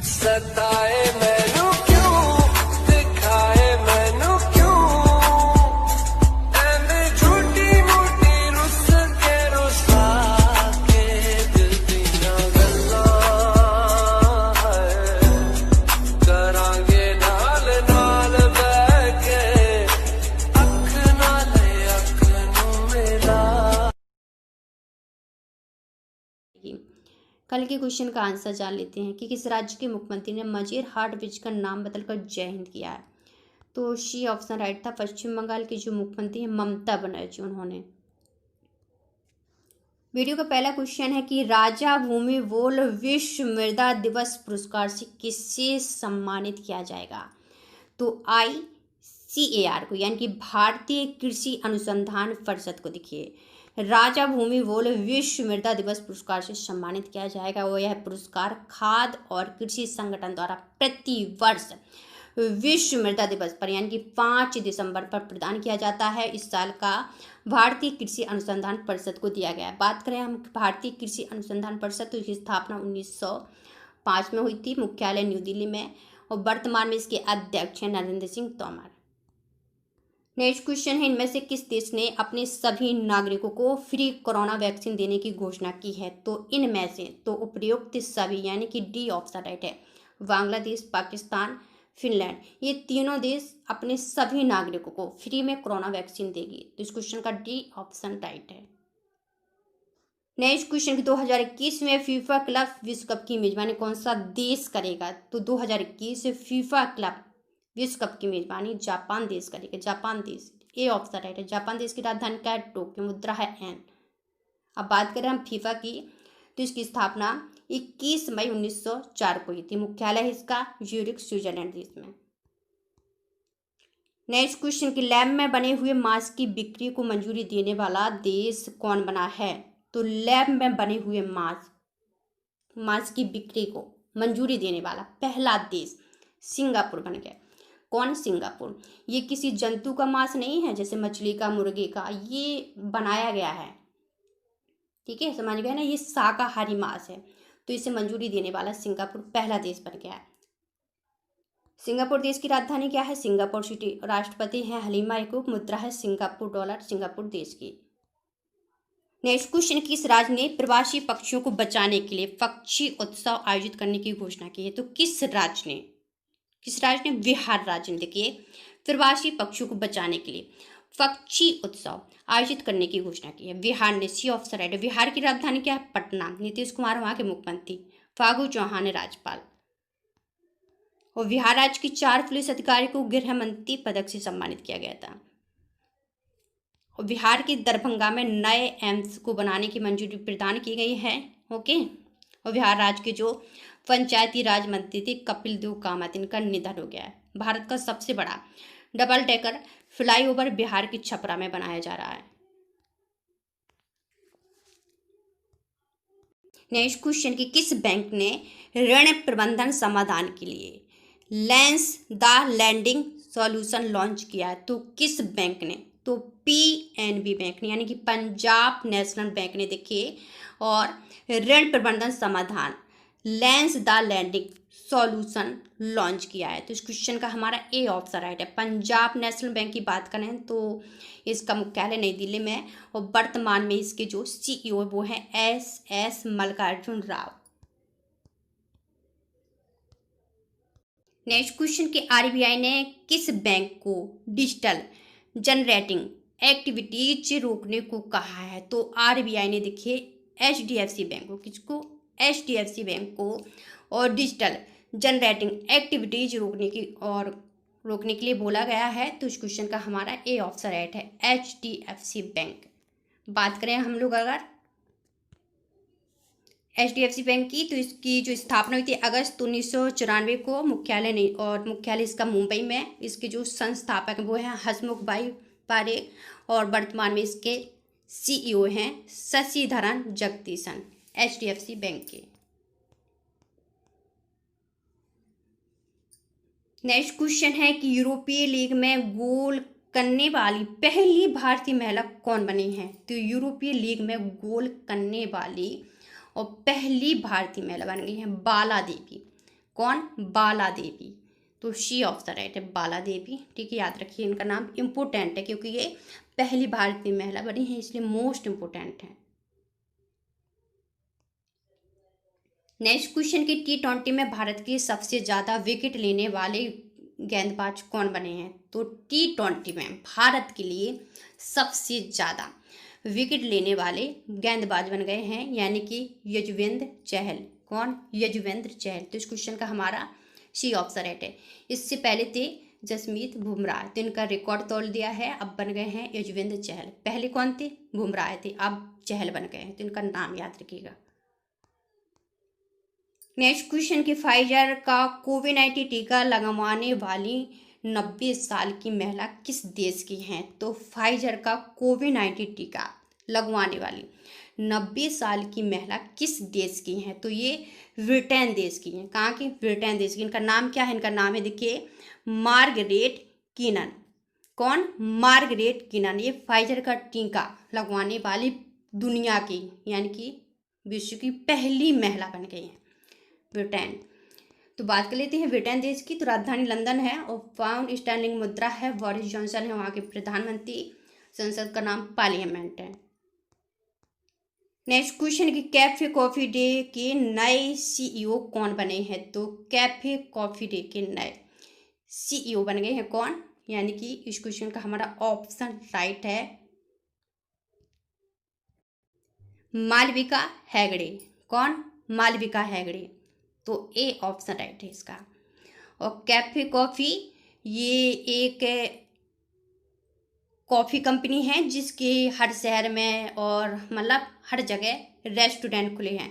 सताए मैनू क्यों, दिखाए मैनू क्यों, एंड झूठी मूठी रुस के रुसा के दिल दीयां गल्लां है करांगे नाल नाल बैठ के अख नाले अख नू मिला। कल के क्वेश्चन का आंसर जान लेते हैं कि किस राज्य के मुख्यमंत्री ने मजेर हार्ट ब्रिज का नाम बदलकर जय हिंद किया है। तो सी ऑप्शन राइट था। पश्चिम बंगाल की जो मुख्यमंत्री है ममता बनर्जी, उन्होंने। वीडियो का पहला क्वेश्चन है कि राजा भूमि बोल विश्व मृदा दिवस पुरस्कार से किससे सम्मानित किया जाएगा। तो ICAR को, यानी कि भारतीय कृषि अनुसंधान परिषद को। देखिए, राजा भूमि बोल विश्व मृदा दिवस पुरस्कार से सम्मानित किया जाएगा। और यह पुरस्कार खाद्य और कृषि संगठन द्वारा प्रति वर्ष विश्व मृदा दिवस पर, यानी कि 5 दिसंबर पर प्रदान किया जाता है। इस साल का भारतीय कृषि अनुसंधान परिषद को दिया गया है। बात करें हम भारतीय कृषि अनुसंधान परिषद, तो इसकी स्थापना 1905 में हुई थी। मुख्यालय न्यू दिल्ली में, और वर्तमान में इसके अध्यक्ष हैं नरेंद्र सिंह तोमर। नेक्स्ट क्वेश्चन है, इनमें से किस देश ने अपने सभी नागरिकों को फ्री कोरोना वैक्सीन देने की घोषणा की है। तो इनमें से तो उपयुक्त सभी, यानी कि डी ऑप्शन राइट है। बांग्लादेश, पाकिस्तान, फिनलैंड, ये तीनों देश अपने सभी नागरिकों को फ्री में कोरोना वैक्सीन देगी। तो इस क्वेश्चन का डी ऑप्शन राइट है। नेक्स्ट क्वेश्चन, 2021 में फीफा क्लब विश्व कप की मेजबानी कौन सा देश करेगा। तो 2021 फीफा क्लब विश्व कप की मेजबानी जापान देश करेगा। जापान देश, ए ऑप्शन राइट है। जापान देश की राजधानी क्या है, टोक्यो, मुद्रा है एन। अब बात करें हम फीफा की, तो इसकी स्थापना 21 मई 1904 को हुई थी। मुख्यालय है इसका ज्यूरिख, स्विट्जरलैंड देश में। नेक्स्ट क्वेश्चन की लैब में बने हुए मास्क की बिक्री को मंजूरी देने वाला देश कौन बना है। तो लैब में बने हुए मास्क की बिक्री को मंजूरी देने वाला पहला देश सिंगापुर बन गया। कौन, सिंगापुर। ये किसी जंतु का मांस नहीं है, जैसे मछली का, मुर्गे का, ये बनाया गया है। ठीक है, समझ गए ना, ये शाकाहारी मांस है। तो इसे मंजूरी देने वाला सिंगापुर पहला देश बन गया है। सिंगापुर देश की राजधानी क्या है, सिंगापुर सिटी। राष्ट्रपति हैं हलीमा याकूब, मुद्रा है सिंगापुर डॉलर, सिंगापुर देश की। नेक्स्ट क्वेश्चन, किस राज्य ने प्रवासी पक्षियों को बचाने के लिए पक्षी उत्सव आयोजित करने की घोषणा की है। तो किस राज्य ने, बिहार राज्य ने, देखिए, प्रवासी पक्षियों को बचाने के लिए पक्षी उत्सव आयोजित करने की घोषणा की है। बिहार ने, सी ऑप्शन राइट है। बिहार की राजधानी क्या है, पटना। नीतीश कुमार वहां के मुख्यमंत्री, फागू चौहान है राज्यपाल। और बिहार राज्य की 4 पुलिस अधिकारी को गृह मंत्री पदक से सम्मानित किया गया था। और बिहार के दरभंगा में नए एम्स को बनाने की मंजूरी प्रदान की गई है। ओके। और बिहार राज्य के जो पंचायती राज मंत्री थे कपिल देव कामत, इनका निधन हो गया है। भारत का सबसे बड़ा डबल डेकर फ्लाईओवर बिहार की छपरा में बनाया जा रहा है। नेक्स्ट क्वेश्चन की किस बैंक ने ऋण प्रबंधन समाधान के लिए lens the lending solution launch किया है। तो किस बैंक ने, तो PNB बैंक ने, यानी कि पंजाब नेशनल बैंक ने, देखिए, और ऋण प्रबंधन समाधान lens the lending solution launch किया है। तो इस क्वेश्चन का हमारा ए ऑप्शन राइट है। पंजाब नेशनल बैंक की बात करें तो इसका मुख्यालय नई दिल्ली में है। और वर्तमान में इसके जो CEO वो हैं SS Mallikarjun Rao. Next question के RBI ने किस बैंक को डिजिटल जनरेटिंग एक्टिविटीज रोकने को कहा है। तो RBI ने, देखिए, HDFC बैंक को, किसको, HDFC बैंक को, और डिजिटल जनरेटिंग एक्टिविटीज रोकने के लिए बोला गया है। तो इस क्वेश्चन का हमारा ए ऑप्शन राइट है, HDFC बैंक। बात करें हम लोग अगर HDFC बैंक की, तो इसकी जो स्थापना हुई थी अगस्त 1994 को। मुख्यालय इसका मुंबई में। इसके जो संस्थापक वो हैं हसमुख भाई पारेख, और वर्तमान में इसके CEO हैं शशिधरन जगदीशन, HDFC बैंक के। नेक्स्ट क्वेश्चन है कि यूरोपीय लीग में गोल करने वाली पहली भारतीय महिला कौन बनी है। तो यूरोपीय लीग में गोल करने वाली और पहली भारतीय महिला बन गई है बाला देवी। कौन? बाला देवी। तो सी ऑप्शन राइट है, बाला देवी। ठीक है, याद रखिए, इनका नाम इम्पोर्टेंट है क्योंकि ये पहली भारतीय महिला बनी है, इसलिए मोस्ट इम्पोर्टेंट है। नेक्स्ट क्वेश्चन की T20 में भारत के सबसे ज़्यादा विकेट लेने वाले गेंदबाज कौन बने हैं? तो T20 में भारत के लिए सबसे ज़्यादा विकेट लेने वाले गेंदबाज बन गए हैं, यानी कि यजुवेंद्र चहल। कौन? यजुवेंद्र चहल। तो इस क्वेश्चन का हमारा सी ऑप्शन राइट है। इससे पहले थे जसमीत बुमराह, तो इनका रिकॉर्ड तोड़ दिया है, अब बन गए हैं यजुवेंद्र चहल। पहले कौन थे? बुमराह थे, अब चहल बन गए हैं, तो इनका नाम याद रखिएगा। नेक्स्ट क्वेश्चन की फाइजर का कोविड-19 टीका लगवाने वाली 90 साल की महिला किस देश की हैं? तो फाइजर का कोविड-19 टीका लगवाने वाली 90 साल की महिला किस देश की हैं? तो ये ब्रिटेन देश की हैं। कहाँ की? ब्रिटेन देश की। इनका नाम क्या है? इनका नाम है, देखिए, मार्गरेट कीनन। कौन? मार्गरेट कीनन। ये फाइजर का टीका लगवाने वाली दुनिया की, यानी कि विश्व की पहली महिला बन गई हैं, ब्रिटेन। तो बात कर लेते हैं ब्रिटेन देश की। तो राजधानी लंदन है और पाउंड स्टर्लिंग मुद्रा है। बोरिस जॉनसन है वहाँ के प्रधानमंत्री। संसद का नाम पार्लियामेंट है। नेक्स्ट क्वेश्चन की कैफे कॉफी डे के नए सीईओ कौन बने हैं? तो कैफे कॉफी डे के नए सीईओ बन गए हैं कौन? यानी कि इस क्वेश्चन का हमारा ऑप्शन राइट है, मालविका हेगड़े। कौन? मालविका हेगड़े। तो ए ऑप्शन राइट है इसका। और कैफे कॉफ़ी ये एक कॉफ़ी कंपनी है जिसके हर शहर में और मतलब हर जगह रेस्टोरेंट खुले हैं।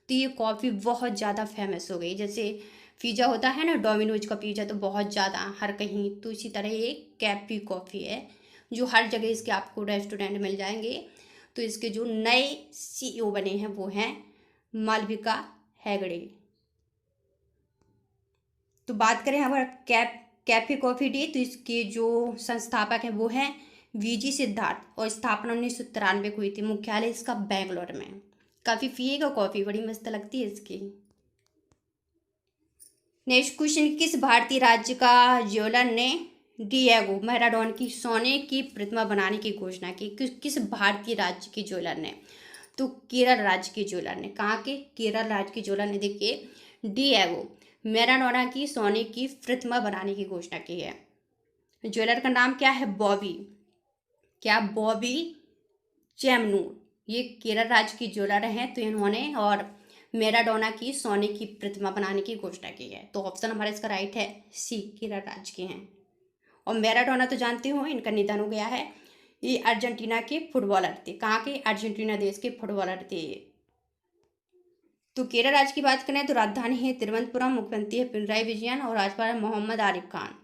तो ये कॉफ़ी बहुत ज़्यादा फेमस हो गई। जैसे पिज़्ज़ा होता है ना, डोमिनोज का पिज़्ज़ा, तो बहुत ज़्यादा हर कहीं, तो इसी तरह ये कैफे कॉफ़ी है जो हर जगह इसके आपको रेस्टोरेंट मिल जाएंगे। तो इसके जो नए सीईओ बने हैं वो हैं मालविका हेगड़े। तो बात करें हमारा कैफे कॉफ़ी डे, तो इसके जो संस्थापक हैं वो हैं वीजी सिद्धार्थ, और स्थापना 1993 को हुई थी। मुख्यालय इसका बेंगलोर में। काफ़ी पिएगा कॉफ़ी, बड़ी मस्त लगती है इसकी। नेक्स्ट क्वेश्चन, किस भारतीय राज्य का ज्वेलर ने डिएगो मैराडोना की सोने की प्रतिमा बनाने की घोषणा की? किस भारतीय राज्य के ज्वेलर ने? तो केरल राज्य के ज्वेलर ने। कहाँ के? केरल राज्य के ज्वेलर ने, देखिए, डिएगो मैराडोना की सोने की प्रतिमा बनाने की घोषणा की है। ज्वेलर का नाम क्या है? बॉबी। क्या? बॉबी चैमनूर। ये केरल राज्य की ज्वेलर हैं, तो इन्होंने और मैराडोना की सोने की प्रतिमा बनाने की घोषणा की है। तो ऑप्शन हमारा इसका राइट है, सी, केरल राज्य के हैं। और मैराडोना तो जानते हो, इनका निधन हो गया है। ये अर्जेंटीना के फुटबॉलर थे। कहाँ के? अर्जेंटीना देश के फुटबॉलर थे। तो केरल राज्य की बात करें तो राजधानी है तिरुवनंतपुरम, मुख्यमंत्री है पिनराई विजयन और राज्यपाल है मोहम्मद आरिफ खान।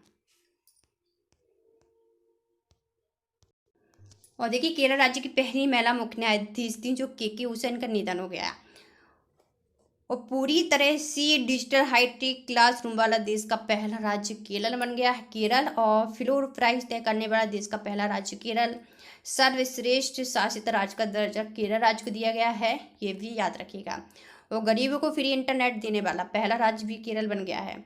और देखिए, केरल राज्य की पहली महिला मुख्य न्यायाधीश थी जो के हुसैन का निधन हो गया। और पूरी तरह से डिजिटल हाईटेक क्लासरूम वाला देश का पहला राज्य केरल बन गया है, केरल। और फ्लोर प्राइस तय करने वाला देश का पहला राज्य केरल। सर्वश्रेष्ठ शासित राज्य का दर्जा केरल राज्य को दिया गया है, ये भी याद रखिएगा। और गरीबों को फ्री इंटरनेट देने वाला पहला राज्य भी केरल बन गया है।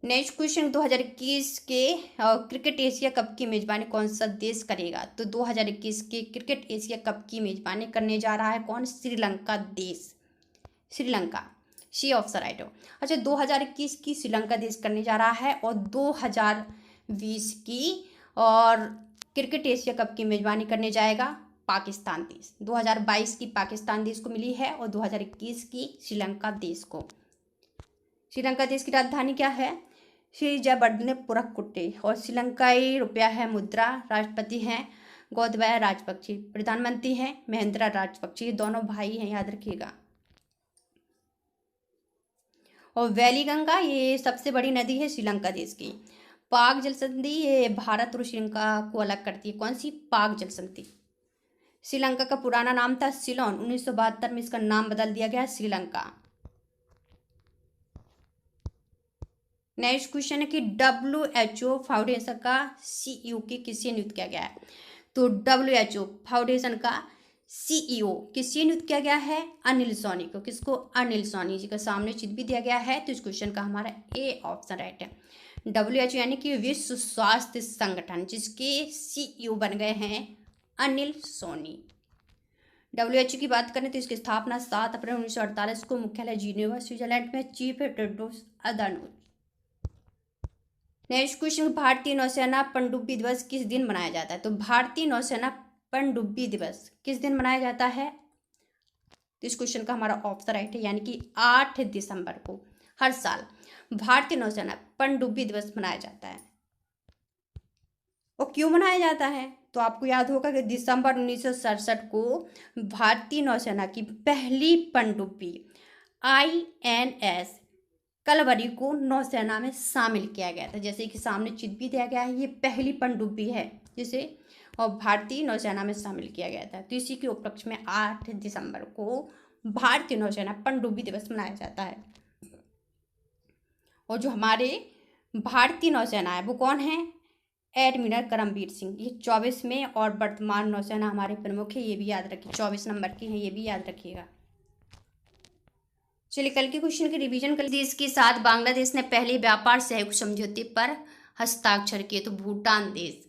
नेक्स्ट क्वेश्चन, 2021 के क्रिकेट एशिया कप की मेजबानी कौन सा देश करेगा? तो 2021 के क्रिकेट एशिया कप की मेजबानी करने जा रहा है कौन? श्रीलंका देश। श्रीलंका, सी ऑप्शन राइट हो। अच्छा, 2021 की श्रीलंका देश करने जा रहा है, और 2020 की और क्रिकेट एशिया कप की मेजबानी करने जाएगा पाकिस्तान देश। 2022 की पाकिस्तान देश को मिली है और 2021 की श्रीलंका देश को। श्रीलंका देश की राजधानी क्या है? श्री जयवर्धनेपुरम। और श्रीलंकाई रुपया है मुद्रा। राष्ट्रपति हैं गोतबाया राजपक्षी, प्रधानमंत्री हैं महिंद्रा राजपक्षी। ये दोनों भाई हैं, याद रखिएगा। और वैली गंगा ये सबसे बड़ी नदी है श्रीलंका देश की। पाक जल संधि ये भारत और श्रीलंका को अलग करती है। कौन सी? पाक जल संधि। श्रीलंका का पुराना नाम था सिलोन, 1972 में इसका नाम बदल दिया गया श्रीलंका। नेक्स्ट क्वेश्चन है कि WHO फाउंडेशन का CEO किसे नियुक्त किया गया है? तो WHO फाउंडेशन का CEO किससे नियुक्त किया गया है? अनिल सोनी को। किसको? अनिल सोनी जी का। सामने चित्र भी दिया गया है, तो इस क्वेश्चन का हमारा ए ऑप्शन राइट है। WHO यानी कि विश्व स्वास्थ्य संगठन, जिसके CEO बन गए हैं अनिल सोनी। WHO की बात करें तो इसकी स्थापना 7 अप्रैल 1948 को मुख्यालय जिनेवा स्विट्जरलैंड में। चीफ है टेड्रोस अधानोम। नेक्स्ट क्वेश्चन, भारतीय नौसेना पनडुब्बी दिवस किस दिन मनाया जाता है? तो भारतीय नौसेना पनडुब्बी दिवस किस दिन मनाया जाता है? तो इस क्वेश्चन का हमारा ऑप्शन राइट है, यानी कि 8 दिसंबर को हर साल भारतीय नौसेना पनडुब्बी दिवस मनाया जाता है। और क्यों मनाया जाता है? तो आपको याद होगा कि दिसंबर 1967 को भारतीय नौसेना की पहली पनडुब्बी INS कलवरी को नौसेना में शामिल किया गया था। जैसे कि सामने चित्र भी दिया गया है, ये पहली पनडुब्बी है जिसे और भारतीय नौसेना में शामिल किया गया था। तो इसी के उपलक्ष्य में 8 दिसंबर को भारतीय नौसेना पनडुब्बी दिवस मनाया जाता है। और जो हमारे भारतीय नौसेना है वो कौन है? एडमिरल करमबीर सिंह। ये 24 में और वर्तमान नौसेना हमारे प्रमुख है, ये भी याद रखिए। 24 नंबर की है, ये भी याद रखिएगा। चलिए कल के क्वेश्चन की रिवीजन कर लीजिए। इसके साथ बांग्लादेश ने पहले व्यापार सहयोग समझौते पर हस्ताक्षर किए, तो भूटान देश।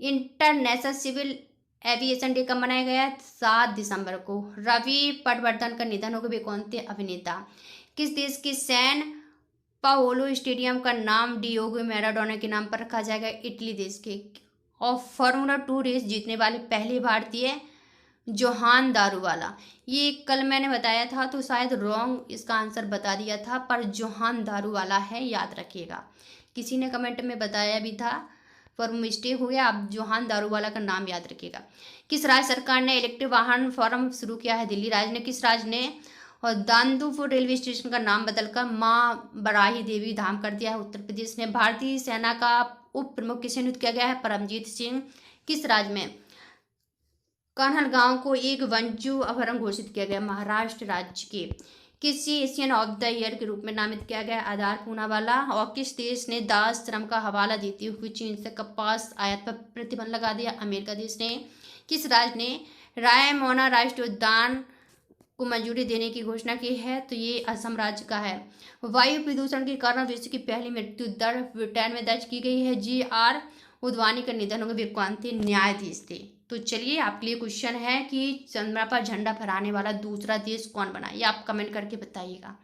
इंटरनेशनल सिविल एविएशन डे कब मनाया गया? 7 दिसंबर को। रवि पटवर्धन का निधन हो गया, वे कौन थे? अभिनेता। किस देश के सैन पाओलो स्टेडियम का नाम डियोगो मैराडोना के नाम पर रखा जाएगा? इटली देश के। और फार्मूला 2 रेस जीतने वाले पहले भारतीय जोहान दारूवाला। ये कल मैंने बताया था तो शायद रॉन्ग इसका आंसर बता दिया था, पर जोहान दारूवाला है, याद रखिएगा। किसी ने कमेंट में बताया भी था, पर मिस्टेक हो गया। आप जोहान दारूवाला का नाम याद रखिएगा। किस राज्य सरकार ने इलेक्ट्रिक वाहन फॉर्म शुरू किया है? दिल्ली राज्य ने। किस राज्य ने और दांदुपुर रेलवे स्टेशन का नाम बदलकर माँ बराही देवी धाम कर दिया है? उत्तर प्रदेश ने। भारतीय सेना का उप प्रमुख किसे नियुक्त किया गया है? परमजीत सिंह। किस राज्य में कान्हल गांव को एक वन्यजीव अभयारण्य घोषित किया गया? महाराष्ट्र राज्य के। किसी एशियन ऑफ द ईयर के रूप में नामित किया गया? आधार पूनावाला। और किस देश ने दास श्रम का हवाला देते हुए चीन से कपास आयात पर प्रतिबंध लगा दिया? अमेरिका देश ने। किस राज्य ने रायमोना राष्ट्रीय उद्यान को मंजूरी देने की घोषणा की है? तो ये असम राज्य का है। वायु प्रदूषण के कारण विश्व की पहली मृत्यु दर ब्रिटेन में दर्ज की गई है। GR उद्वानी का निधन हो गया, वे कौन थे? न्यायाधीश थे। तो चलिए आपके लिए क्वेश्चन है कि चंद्रमा पर झंडा फहराने वाला दूसरा देश कौन बना? ये आप कमेंट करके बताइएगा।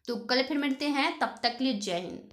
तो कल फिर मिलते हैं, तब तक के लिए जय हिंद।